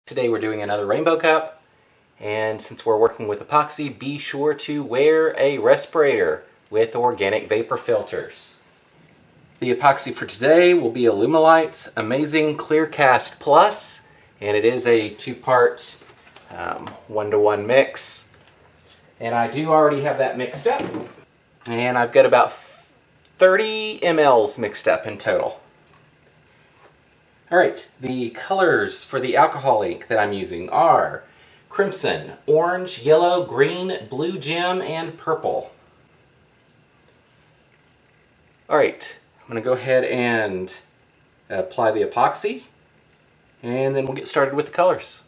Today we're doing another rainbow cup, and since we're working with epoxy, be sure to wear a respirator with organic vapor filters. The epoxy for today will be Alumilite's Amazing Clear Cast Plus, and it is a two-part 1-to-1 mix. And I do already have that mixed up, and I've got about 30 mLs mixed up in total. Alright, the colors for the alcohol ink that I'm using are crimson, orange, yellow, green, blue gem, and purple. Alright, I'm going to go ahead and apply the epoxy, and then we'll get started with the colors.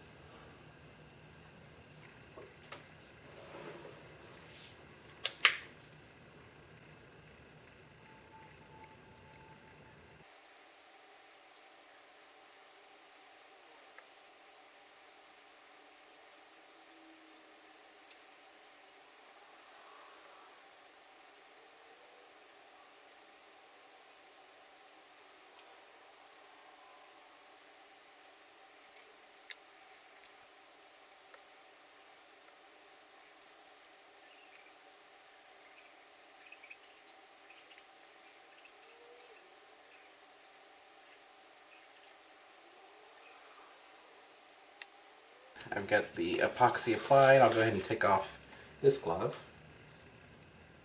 I've got the epoxy applied. I'll go ahead and take off this glove.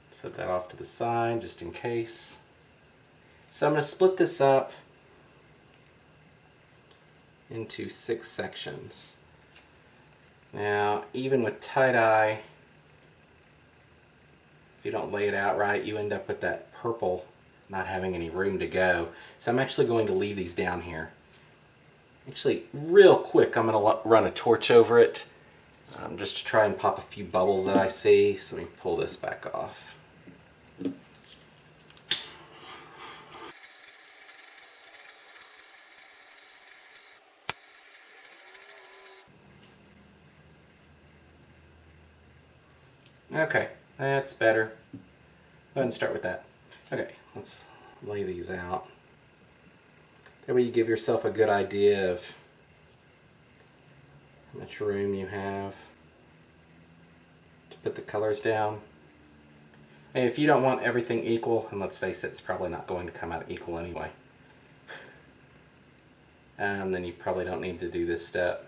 Set that off to the side just in case. So I'm going to split this up into 6 sections. Now, even with tie-dye, if you don't lay it out right, you end up with that purple not having any room to go. So I'm actually going to leave these down here. Actually, real quick, I'm going to run a torch over it just to try and pop a few bubbles that I see. So let me pull this back off. Okay, that's better. Go ahead and start with that. Okay, let's lay these out. That way you give yourself a good idea of how much room you have to put the colors down. And if you don't want everything equal, and let's face it, it's probably not going to come out equal anyway, then you probably don't need to do this step.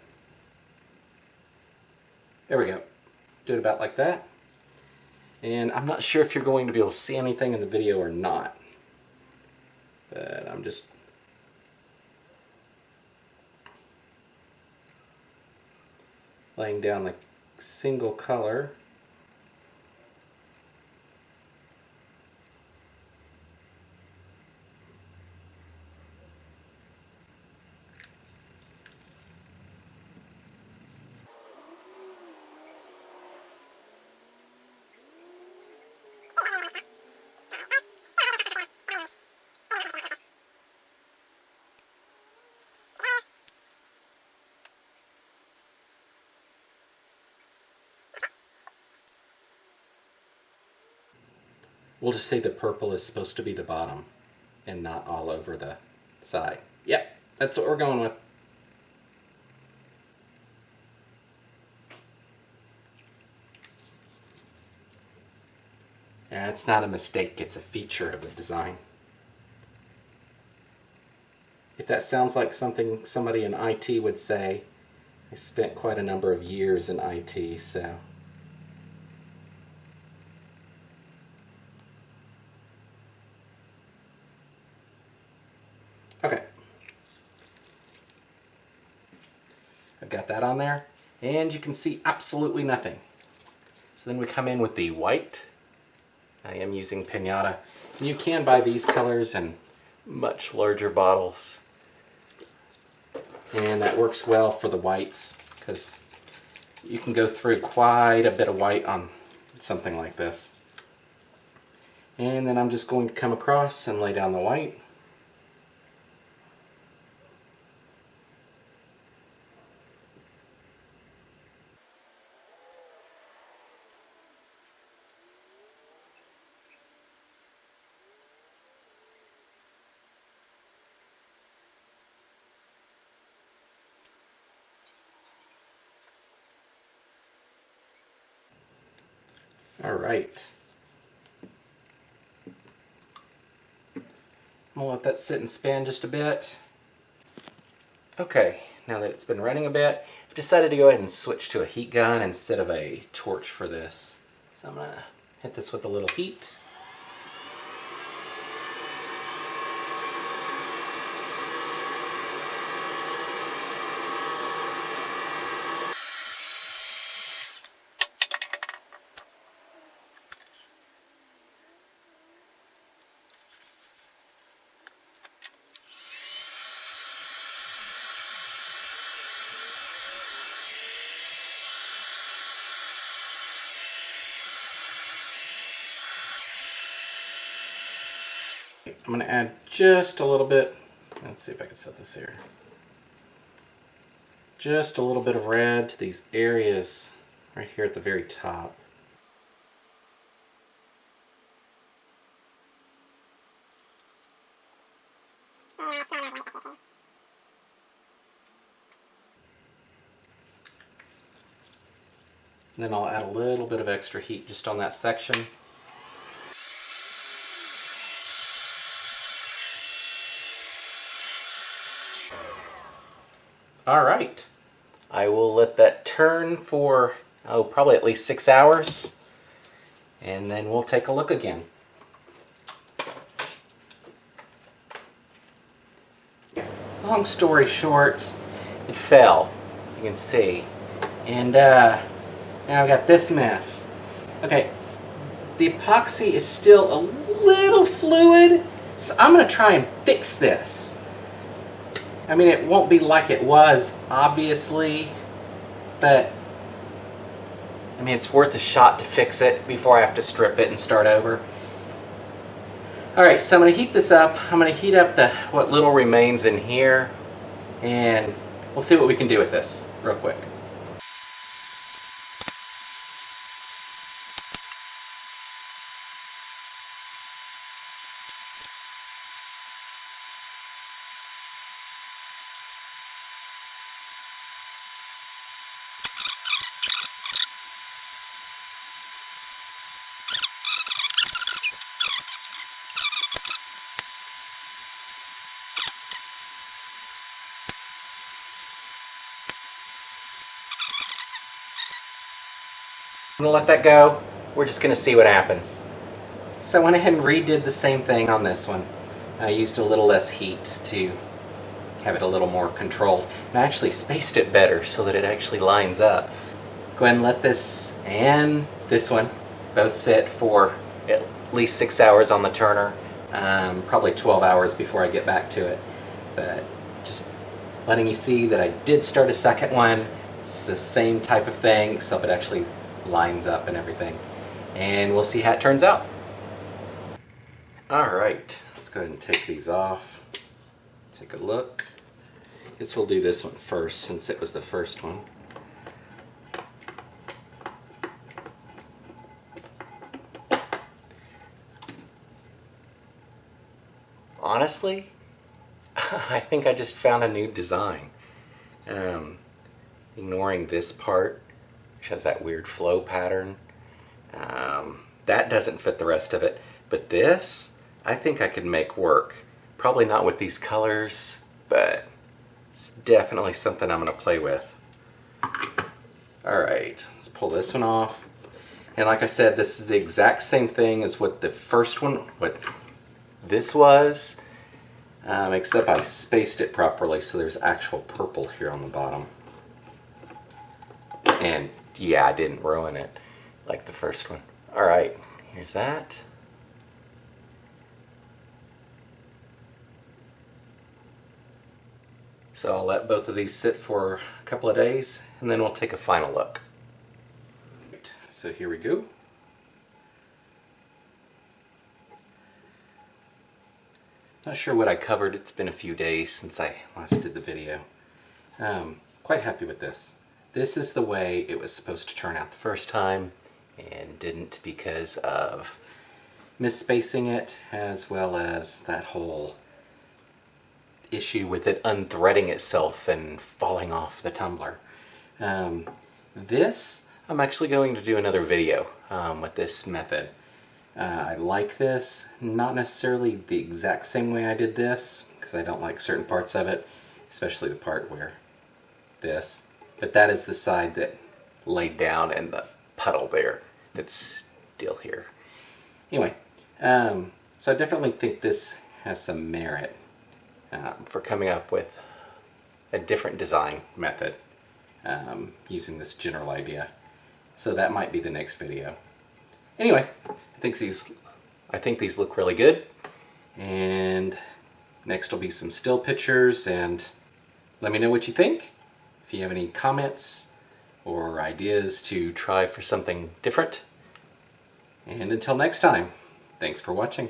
There we go. Do it about like that. And I'm not sure if you're going to be able to see anything in the video or not, but I'm just laying down the single color. We'll just say the purple is supposed to be the bottom and not all over the side. Yep, that's what we're going with. Yeah, it's not a mistake, it's a feature of the design. If that sounds like something somebody in IT would say, I spent quite a number of years in IT, so. Okay, I've got that on there, and you can see absolutely nothing. So then we come in with the white. I am using Pinata, and you can buy these colors in much larger bottles. And that works well for the whites, because you can go through quite a bit of white on something like this. And then I'm just going to come across and lay down the white. All right. I'm gonna let that sit and spin just a bit. Okay, now that it's been running a bit, I've decided to go ahead and switch to a heat gun instead of a torch for this. So I'm gonna hit this with a little heat. I'm going to add just a little bit, let's see if I can set this here, just a little bit of red to these areas right here at the very top. And then I'll add a little bit of extra heat just on that section. All right, I will let that turn for, probably at least 6 hours, and then we'll take a look again. Long story short, it fell, as you can see, and now I've got this mess. Okay, the epoxy is still a little fluid, so I'm going to try and fix this. I mean, it won't be like it was, obviously, but I mean, it's worth a shot to fix it before I have to strip it and start over. Alright, so I'm going to heat this up. I'm going to heat up what little remains in here, and we'll see what we can do with this real quick. I'm going to let that go. We're just going to see what happens. So I went ahead and redid the same thing on this one. I used a little less heat to have it a little more controlled. And I actually spaced it better so that it actually lines up. Go ahead and let this and this one both sit for at least 6 hours on the turner. Probably 12 hours before I get back to it. But just letting you see that I did start a second one. It's the same type of thing, except it actually lines up and everything. And we'll see how it turns out. Alright, let's go ahead and take these off. Take a look. Guess we'll do this one first since it was the first one. Honestly, I think I just found a new design. Ignoring this part, which has that weird flow pattern. That doesn't fit the rest of it. But this, I think I could make work. Probably not with these colors, but it's definitely something I'm going to play with. Alright, let's pull this one off. And like I said, this is the exact same thing as what the first one, what this was, except I spaced it properly so there's actual purple here on the bottom. And yeah, I didn't ruin it like the first one. Alright, here's that. So I'll let both of these sit for a couple of days and then we'll take a final look. So here we go. Not sure what I covered. It's been a few days since I last did the video. Quite happy with this. This is the way it was supposed to turn out the first time and didn't because of misspacing it as well as that whole issue with it unthreading itself and falling off the tumbler. This I'm actually going to do another video with this method. I like this, not necessarily the exact same way I did this, because I don't like certain parts of it, especially the part where this, but that is the side that laid down and the puddle there that's still here. Anyway, so I definitely think this has some merit for coming up with a different design method using this general idea. So that might be the next video. Anyway, I think these look really good, and next will be some still pictures, and let me know what you think. If you have any comments or ideas to try for something different. And until next time, thanks for watching.